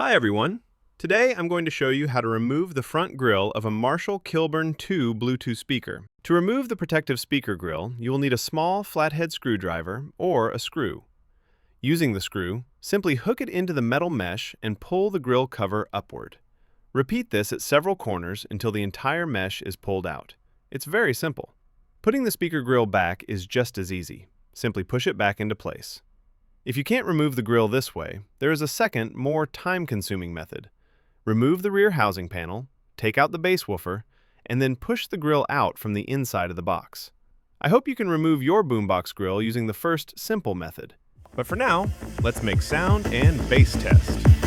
Hi everyone! Today I'm going to show you how to remove the front grille of a Marshall Kilburn 2 Bluetooth speaker. To remove the protective speaker grille, you will need a small flathead screwdriver or a screw. Using the screw, simply hook it into the metal mesh and pull the grille cover upward. Repeat this at several corners until the entire mesh is pulled out. It's very simple. Putting the speaker grille back is just as easy. Simply push it back into place. If you can't remove the grille this way, there is a second, more time-consuming method. Remove the rear housing panel, take out the bass woofer, and then push the grille out from the inside of the box. I hope you can remove your boombox grille using the first simple method. But for now, let's make sound and bass test.